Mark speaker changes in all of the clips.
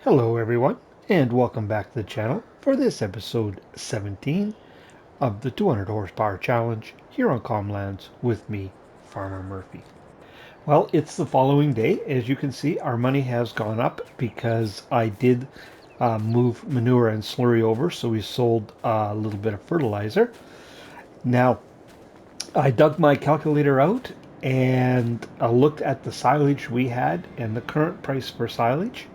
Speaker 1: Hello everyone, and welcome back to the channel for this episode 17 of the 200 horsepower challenge here on Comlands with me, Farmer Murphy. Well, it's the following day. As you can see, our money has gone up because I did move manure and slurry over, so we sold a little bit of fertilizer. Now, I dug my calculator out and I looked at the silage we had and the current price for silage.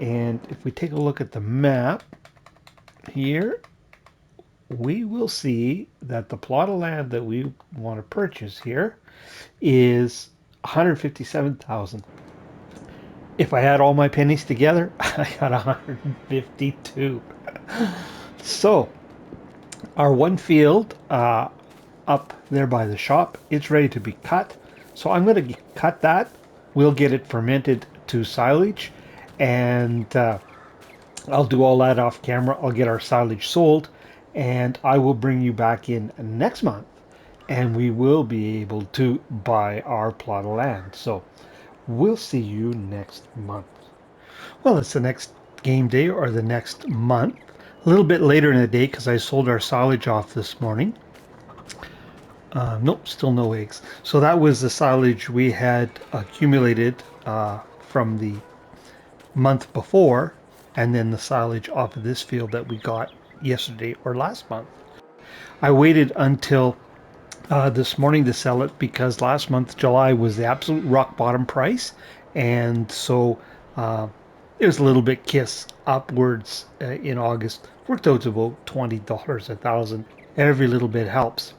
Speaker 1: And if we take a look at the map here, we will see that the plot of land that we want to purchase here is 157,000. If I add all my pennies together, I got 152. So our one field up there by the shop, it's ready to be cut. So I'm going to cut that. We'll get it fermented to silage, and I'll do all that off camera. I'll get our silage sold, and I will bring you back in next month, and we will be able to buy our plot of land. So we'll see you next month. Well, it's the next game day or the next month. A little bit later in the day because I sold our silage off this morning. Nope, still no eggs. So that was the silage we had accumulated from the month before, and then the silage off of this field that we got yesterday or last month. I waited until this morning to sell it because last month, July, was the absolute rock bottom price, and so it was a little bit kiss upwards in August. Worked out to about $20 a thousand. Every little bit helps.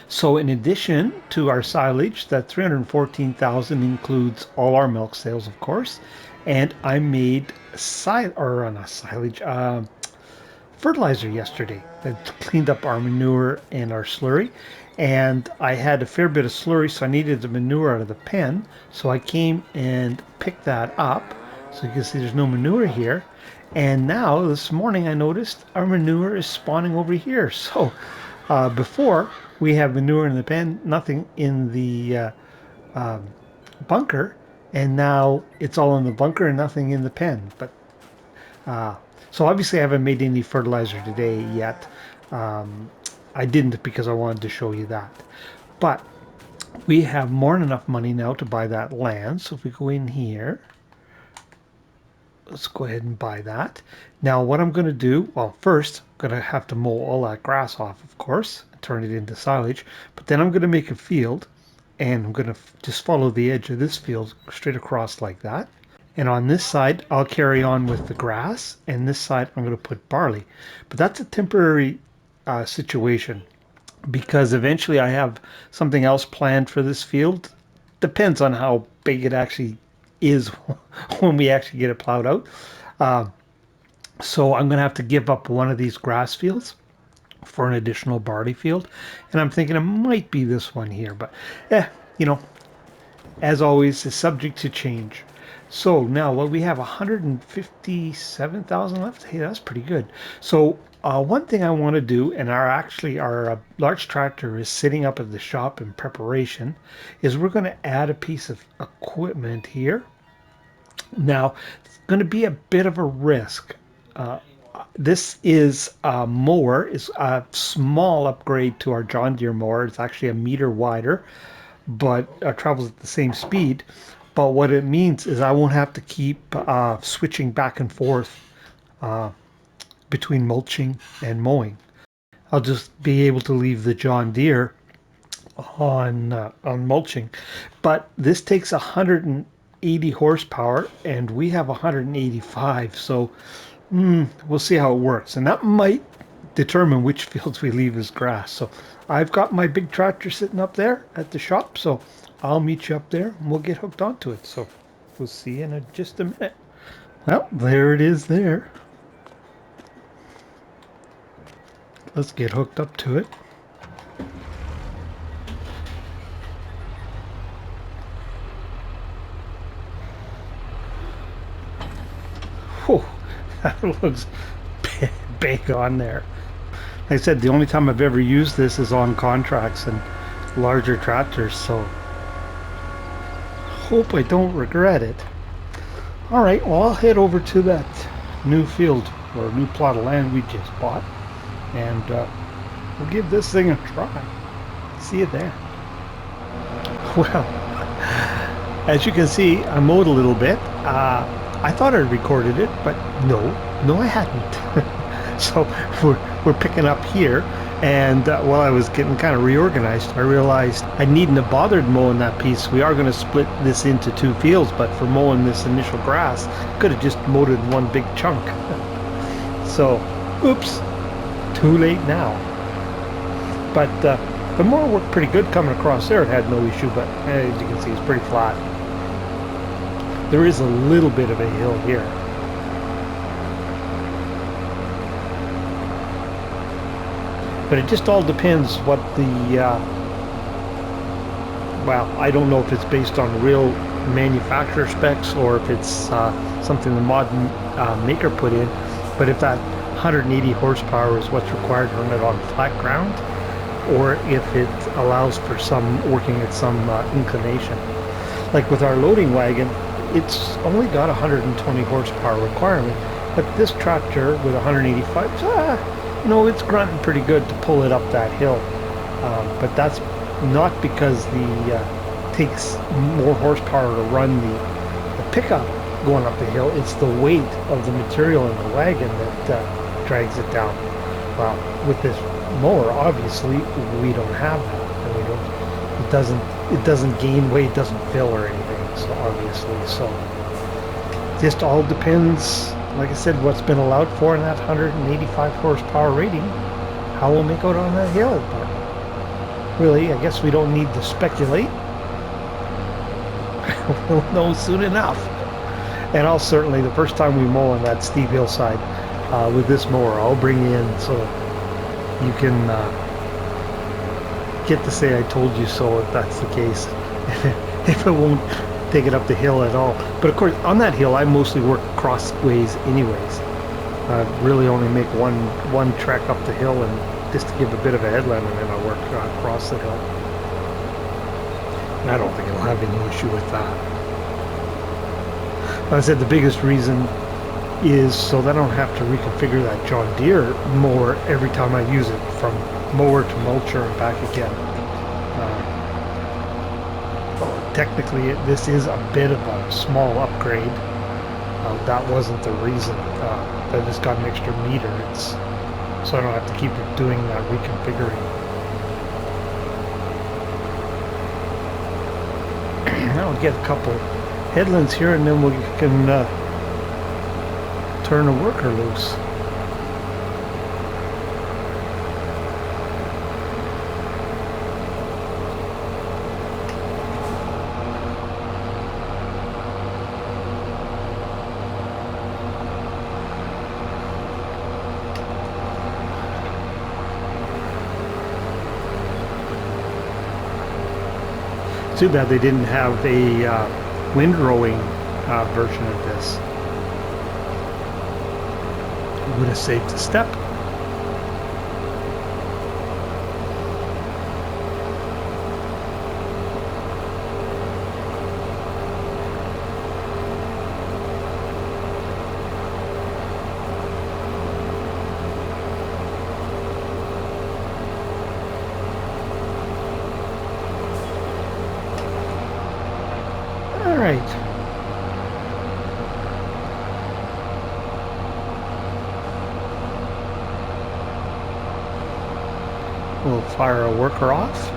Speaker 1: So in addition to our silage, that 314,000 includes all our milk sales, of course. And I made fertilizer yesterday that cleaned up our manure and our slurry. And I had a fair bit of slurry, so I needed the manure out of the pen. So I came and picked that up. So you can see there's no manure here. And now this morning I noticed our manure is spawning over here. So before we have manure in the pen, nothing in the bunker, and now it's all in the bunker and nothing in the pen. But so obviously I haven't made any fertilizer today yet. I didn't because I wanted to show you that. But we have more than enough money now to buy that land. So if we go in here, let's go ahead and buy that. Now what I'm going to do, well, first I'm going to have to mow all that grass off, of course, and turn it into silage. But then I'm going to make a field, and I'm going to just follow the edge of this field straight across like that. And on this side, I'll carry on with the grass, and this side I'm going to put barley. But that's a temporary situation because eventually I have something else planned for this field. Depends on how big it actually is when we actually get it plowed out. So I'm going to have to give up one of these grass fields for an additional barley field. And I'm thinking it might be this one here, but you know, as always, it's subject to change. So now we have 157,000 left. Hey, that's pretty good. So one thing I want to do, and our large tractor is sitting up at the shop in preparation, is we're going to add a piece of equipment here. Now, it's going to be a bit of a risk. This is a mower, is a small upgrade to our John Deere mower. It's actually a meter wider, but travels at the same speed. But what it means is I won't have to keep switching back and forth between mulching and mowing. I'll just be able to leave the John Deere on mulching. But this takes 180 horsepower, and we have 185. So we'll see how it works, and that might determine which fields we leave as grass. So I've got my big tractor sitting up there at the shop, so I'll meet you up there and we'll get hooked onto it. So we'll see you in just a minute. Well, there it is there. Let's get hooked up to it. Whew, that looks big on there. Like I said, the only time I've ever used this is on contracts and larger tractors, so hope I don't regret it. All right, well, I'll head over to that new field or new plot of land we just bought, and we'll give this thing a try. See you there. Well, as you can see, I mowed a little bit. I thought I recorded it, but no, I hadn't. So we're picking up here, and while I was getting kind of reorganized, I realized I needn't have bothered mowing that piece. We are going to split this into two fields, but for mowing this initial grass, could have just mowed it in one big chunk. So, oops, too late now. But the mower worked pretty good coming across there. It had no issue, but as you can see, it's pretty flat. There is a little bit of a hill here. But it just all depends what the, well, I don't know if it's based on real manufacturer specs or if it's something the mod maker put in. But if that 180 horsepower is what's required to run it on flat ground, or if it allows for some working at some inclination. Like with our loading wagon, it's only got 120 horsepower requirement, but this tractor with 185, you know, it's grunting pretty good to pull it up that hill. But that's not because the takes more horsepower to run the pickup going up the hill. It's the weight of the material in the wagon that drags it down. Well, with this mower, obviously we don't have that, and we don't. It doesn't gain weight, doesn't fill or anything. So obviously, so just all depends. Like I said, what's been allowed for in that 185 horsepower rating, how we'll make out on that hill. But really, I guess we don't need to speculate. We'll know soon enough. And I'll certainly, the first time we mow on that steep hillside with this mower, I'll bring in so you can get to say I told you so if that's the case. If it won't take it up the hill at all. But of course, on that hill, I mostly work crossways anyways. I really only make one trek up the hill and just to give a bit of a headland, and then I work across the hill. And I don't think it'll have any issue with that. Like I said, the biggest reason is so that I don't have to reconfigure that John Deere mower every time I use it, from mower to mulcher and back again. Technically, this is a bit of a small upgrade. That wasn't the reason. I just got an extra meter. So I don't have to keep doing that reconfiguring. I'll get a couple headlands here, and then we can turn a worker loose. Too bad they didn't have a windrowing version of this. It would have saved a step. Right. We'll fire a worker off.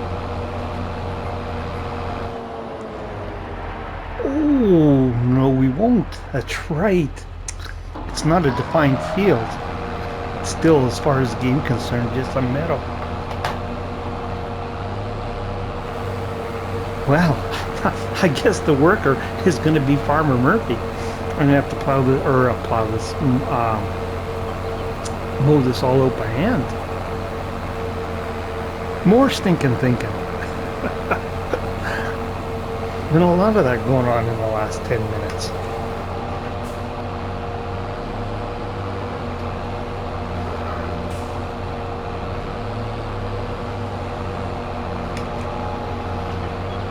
Speaker 1: Oh, no, we won't. That's right. It's not a defined field. It's still, as far as the game concerned, just a meadow. Well, I guess the worker is going to be Farmer Murphy. I'm going to have to mow this all out by hand. More stinking thinking. Been a lot of that going on in the last 10 minutes.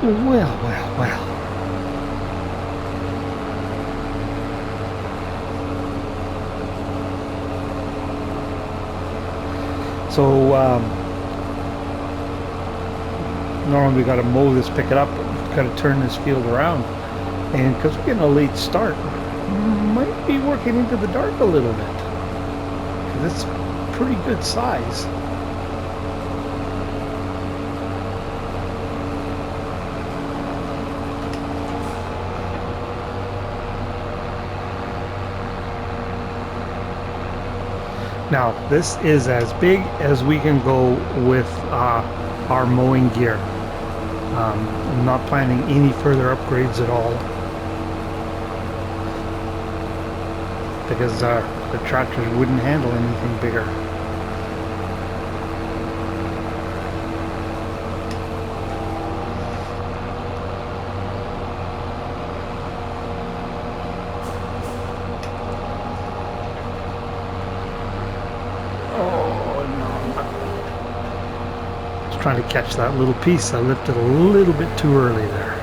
Speaker 1: Well. So normally we got to mow this, pick it up, got to turn this field around, and because we're getting a late start, might be working into the dark a little bit. It's pretty good size. Now, this is as big as we can go with our mowing gear. I'm not planning any further upgrades at all because the tractors wouldn't handle anything bigger. Trying to catch that little piece. I lifted a little bit too early there.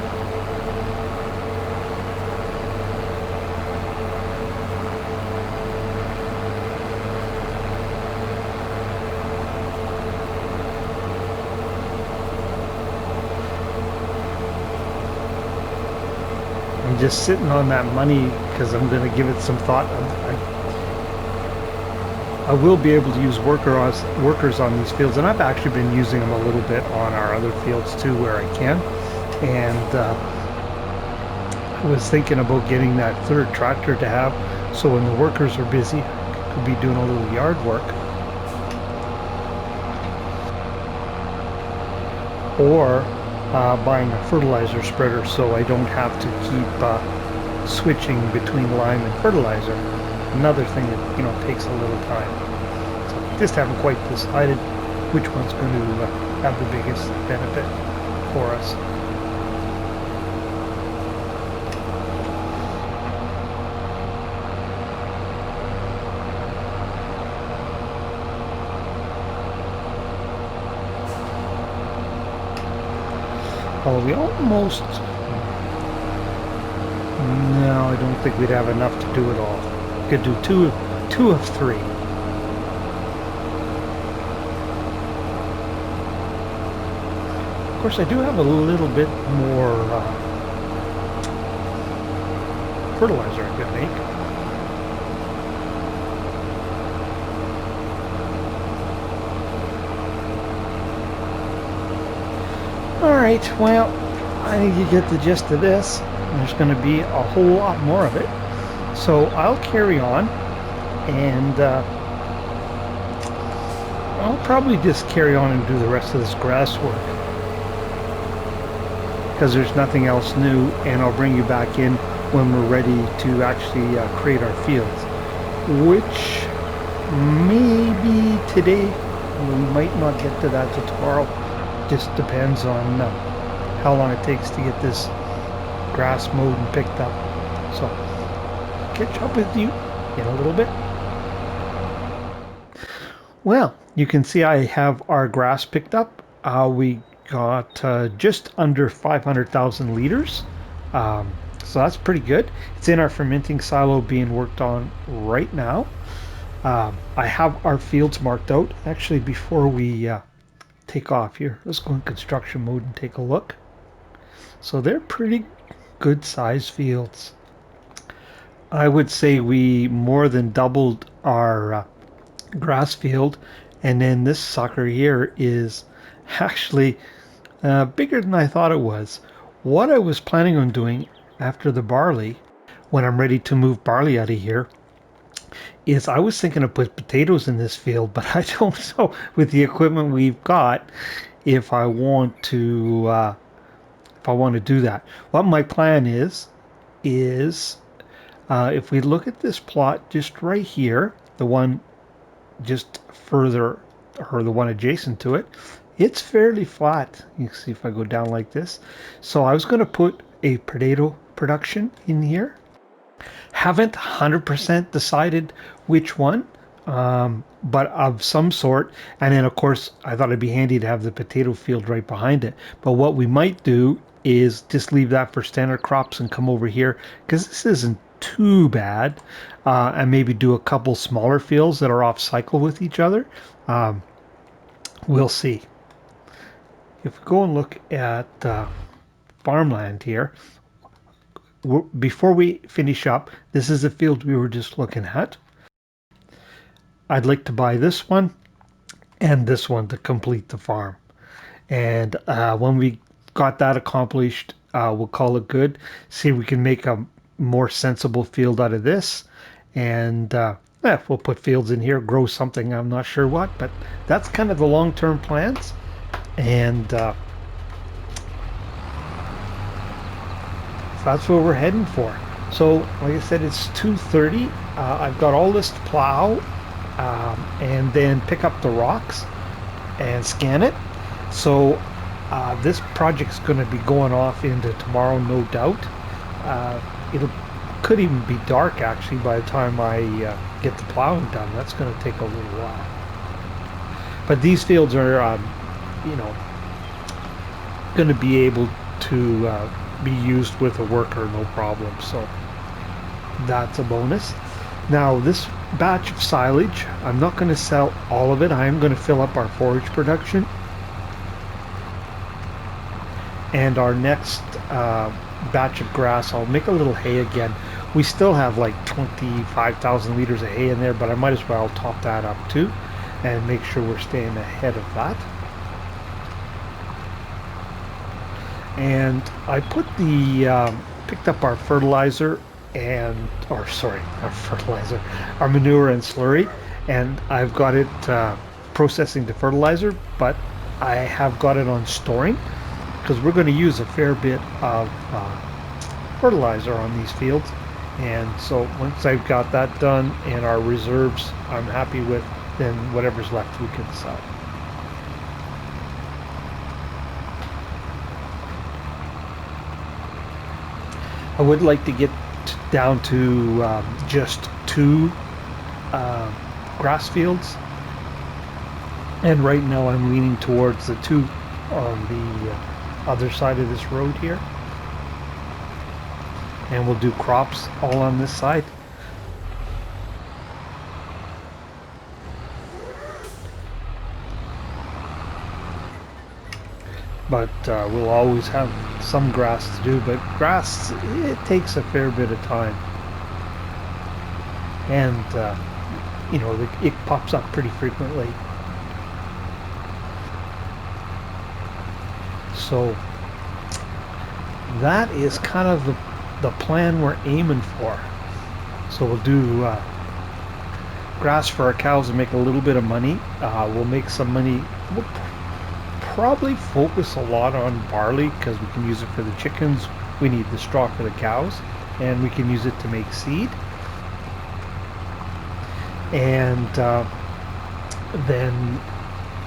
Speaker 1: I'm just sitting on that money because I'm going to give it some thought. I will be able to use workers on these fields, and I've actually been using them a little bit on our other fields too where I can. And I was thinking about getting that third tractor to have, so when the workers are busy, I could be doing a little yard work. Or buying a fertilizer spreader so I don't have to keep switching between lime and fertilizer. Another thing that takes a little time. So just haven't quite decided which one's going to have the biggest benefit for us. Oh, we almost... No, I don't think we'd have enough to do it all. We could do two of three. Of course, I do have a little bit more fertilizer I could make. Alright, well, I think you get the gist of this. There's going to be a whole lot more of it. So I'll carry on, and I'll probably just carry on and do the rest of this grass work, because there's nothing else new, and I'll bring you back in when we're ready to actually create our fields, which maybe today. We might not get to that till tomorrow. Just depends on how long it takes to get this grass mowed and picked up. So catch up with you in a little bit. Well, you can see I have our grass picked up. We got just under 500,000 liters. So that's pretty good. It's in our fermenting silo being worked on right now. I have our fields marked out. Actually, before we take off here, let's go in construction mode and take a look. So they're pretty good size fields. I would say we more than doubled our grass field, and then this sucker here is actually bigger than I thought it was. What I was planning on doing after the barley, when I'm ready to move barley out of here, is I was thinking of put potatoes in this field, but I don't know with the equipment we've got if I want to do that. What my plan is if we look at this plot just right here, the one just further, or the one adjacent to it, it's fairly flat. You can see if I go down like this. So I was going to put a potato production in here. Haven't 100% decided which one, but of some sort. And then of course I thought it'd be handy to have the potato field right behind it. But what we might do is just leave that for standard crops and come over here, because this isn't too bad, and maybe do a couple smaller fields that are off cycle with each other. we'll see. If we go and look at farmland here, before we finish up, this is the field we were just looking at. I'd like to buy this one and this one to complete the farm. And when we got that accomplished, we'll call it good. See if we can make a more sensible field out of this. And we'll put fields in here, grow something, I'm not sure what, but that's kind of the long-term plans. And that's what we're heading for. So, like I said, it's 2:30. I've got all this to plow and then pick up the rocks and scan it. So this project's going to be going off into tomorrow, no doubt. It could even be dark actually by the time I get the plowing done. That's going to take a little while. But these fields are, going to be able to be used with a worker, no problem. So that's a bonus. Now this batch of silage, I'm not going to sell all of it. I am going to fill up our forage production. And our next batch of grass, I'll make a little hay again. We still have like 25,000 liters of hay in there, but I might as well top that up too and make sure we're staying ahead of that. And I put picked up our fertilizer our manure and slurry, and I've got it processing to fertilizer, but I have got it on storing because we're going to use a fair bit of fertilizer on these fields. And so once I've got that done and our reserves I'm happy with, then whatever's left we can sell. I would like to get down to just 2 grass fields, and right now I'm leaning towards the 2 on the other side of this road here, and we'll do crops all on this side. But we'll always have some grass to do, but grass, it takes a fair bit of time. And, it pops up pretty frequently. So that is kind of the plan we're aiming for. So we'll do grass for our cows and make a little bit of money. We'll make some money. We'll probably focus a lot on barley because we can use it for the chickens. We need the straw for the cows, and we can use it to make seed. And then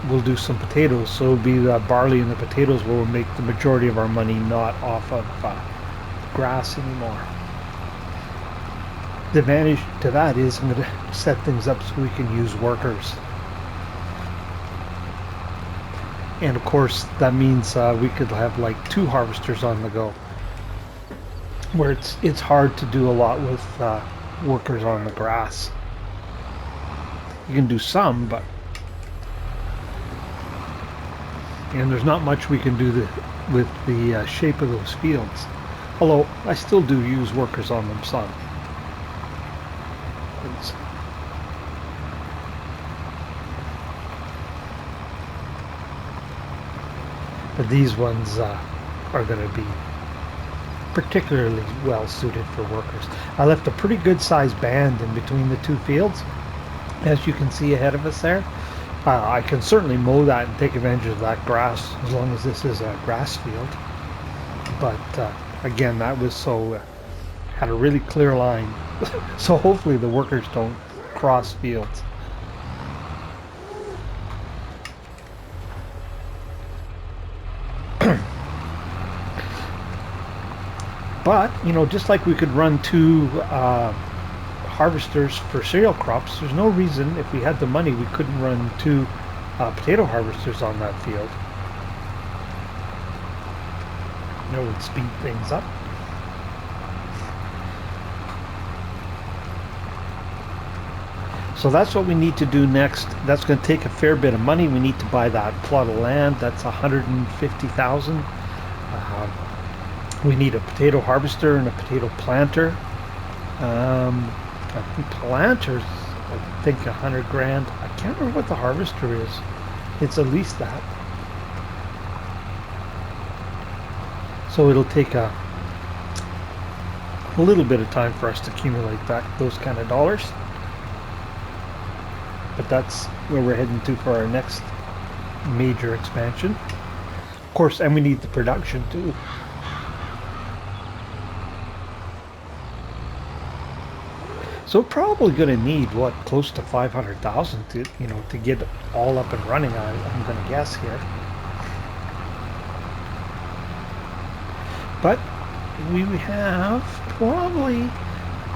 Speaker 1: we'll do some potatoes. So it'll be the barley and the potatoes where we'll make the majority of our money, not off of grass anymore. The advantage to that is I'm going to set things up so we can use workers. And of course that means we could have like 2 harvesters on the go, where it's hard to do a lot with workers on the grass. You can do some, but and there's not much we can do with the shape of those fields. Although I still do use workers on them some. But these ones are going to be particularly well suited for workers. I left a pretty good sized band in between the 2 fields, as you can see ahead of us there. I can certainly mow that and take advantage of that grass as long as this is a grass field. But again, that was had a really clear line. So hopefully the workers don't cross fields. But, just like we could run 2 harvesters for cereal crops, there's no reason, if we had the money, we couldn't run 2 potato harvesters on that field. It would speed things up. So that's what we need to do next. That's going to take a fair bit of money. We need to buy that plot of land. That's 150,000. We need a potato harvester and a potato planter. I think planters, I think 100 grand. I can't remember what the harvester is. It's at least that. So it'll take a little bit of time for us to accumulate back those kind of dollars. But that's where we're heading to for our next major expansion. Of course, and we need the production too. So we're probably going to need what, close to 500,000 to, you know, to get all up and running. I'm going to guess here. But we have probably,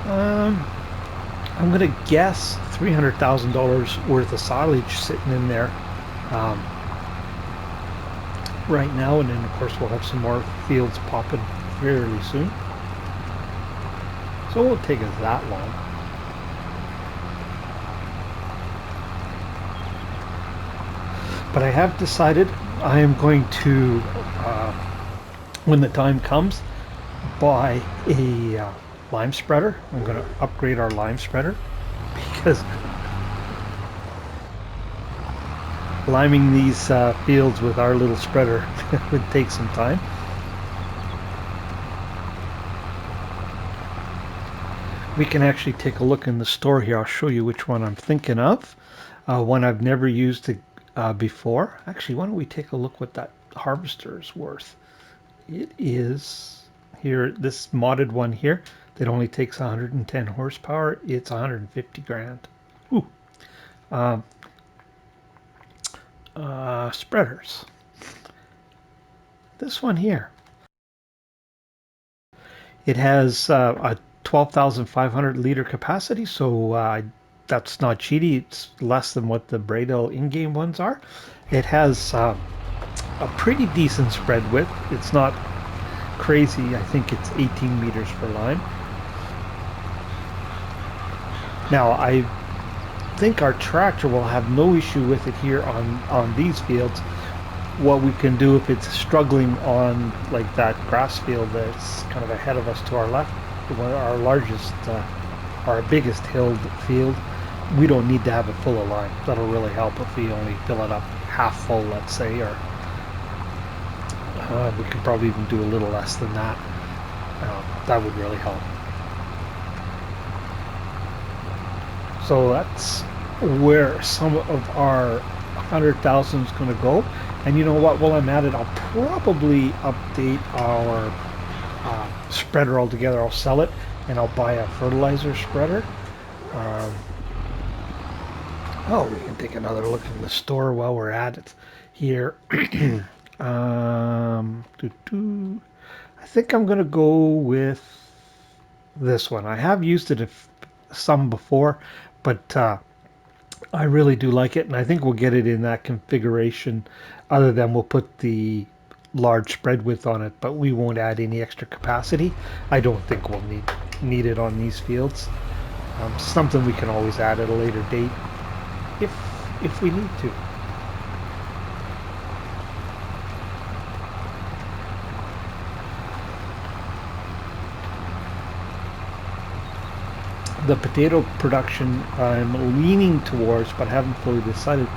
Speaker 1: I'm going to guess $300,000 worth of silage sitting in there right now, and then of course we'll have some more fields popping fairly soon. So it won't take us that long. But I have decided I am going to, when the time comes, buy a lime spreader. I'm going to upgrade our lime spreader because liming these fields with our little spreader would take some time. We can actually take a look in the store here. I'll show you which one I'm thinking of. One I've never used before. Actually, why don't we take a look what that harvester is worth? It is here, this modded one here that only takes 110 horsepower. It's 150 grand. Ooh. Spreaders. This one here. It has a 12,500 liter capacity, so that's not cheaty. It's less than what the Bradle in-game ones are. It has a pretty decent spread width. It's not crazy. I think it's 18 meters for lime. Now, I think our tractor will have no issue with it here on these fields. What we can do if it's struggling on like that grass field that's kind of ahead of us to our left, our largest, our biggest hilled field, we don't need to have it full of lime. That'll really help if we only fill it up half full, let's say, or we could probably even do a little less than that. That would really help. So that's where some of our 100,000 is going to go. And you know what, while I'm at it, I'll probably update our spreader altogether. I'll sell it and I'll buy a fertilizer spreader. Oh, we can take another look in the store while we're at it here. I think I'm going to go with this one. I have used it some before, but I really do like it, and I think we'll get it in that configuration, other than we'll put the large spread width on it, but we won't add any extra capacity. I don't think we'll need it on these fields. Something we can always add at a later date if we need to. The potato production I'm leaning towards, but haven't fully decided,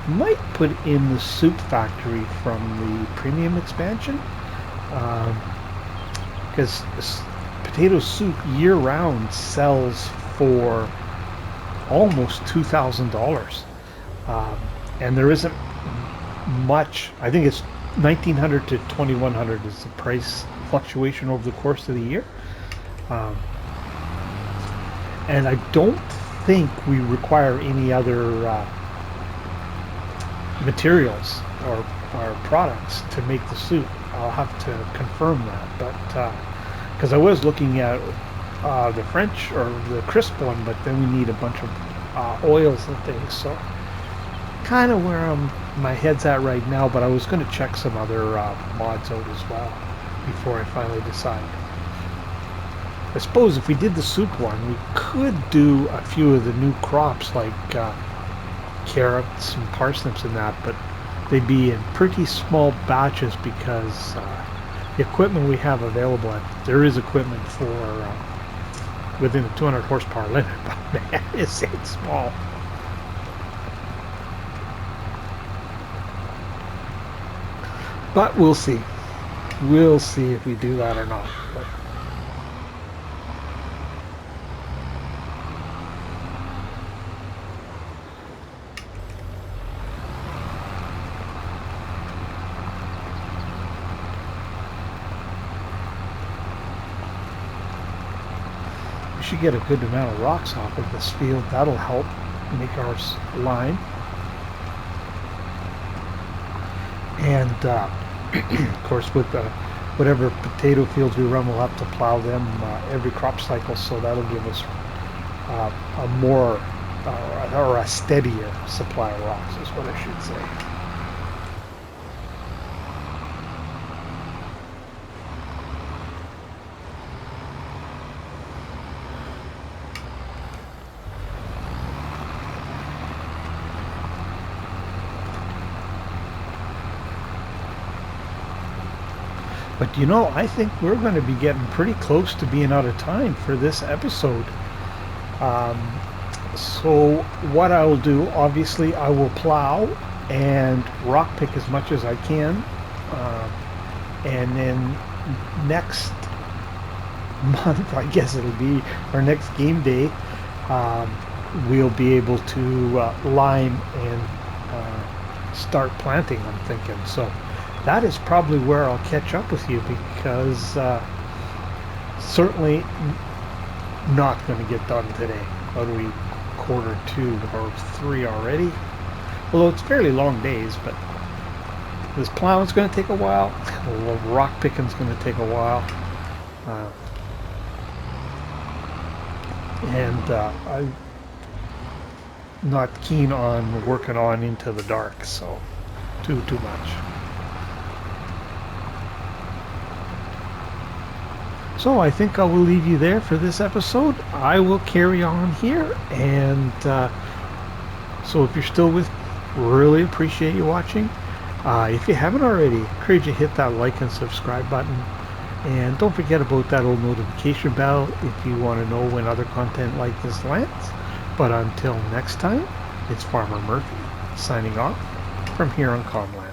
Speaker 1: might put in the soup factory from the premium expansion, because potato soup year-round sells for almost $2,000, and there isn't much. I think it's $1,900 to $2,100 is the price fluctuation over the course of the year. And I don't think we require any other materials or products to make the soup. I'll have to confirm that, but because I was looking at the French or the crisp one, but then we need a bunch of oils and things. So kind of where my head's at right now, but I was going to check some other mods out as well before I finally decide. I suppose if we did the soup one, we could do a few of the new crops like carrots and parsnips and that, but they'd be in pretty small batches because the equipment we have available, there is equipment for within the 200 horsepower limit, but man, it's small. But we'll see. We'll see if we do that or not. But we should get a good amount of rocks off of this field. That'll help make our line. And of course, with whatever potato fields we run, we'll have to plow them every crop cycle, so that'll give us a more or a steadier supply of rocks, is what I should say. But you know, I think we're going to be getting pretty close to being out of time for this episode. So what I will do, obviously, I will plow and rock pick as much as I can. And then next month, I guess it'll be our next game day, we'll be able to lime and start planting, I'm thinking. So that is probably where I'll catch up with you, because certainly not going to get done today. What are we, 2:45 or 3 already? Although it's fairly long days, but this plowing's going to take a while. Rock picking's going to take a while. And I'm not keen on working on into the dark, so too much. So I think I will leave you there for this episode. I will carry on here, and so if you're still with me, really appreciate you watching. If you haven't already, I encourage you to hit that like and subscribe button, and don't forget about that old notification bell if you want to know when other content like this lands. But until next time, it's Farmer Murphy signing off from here on Comland.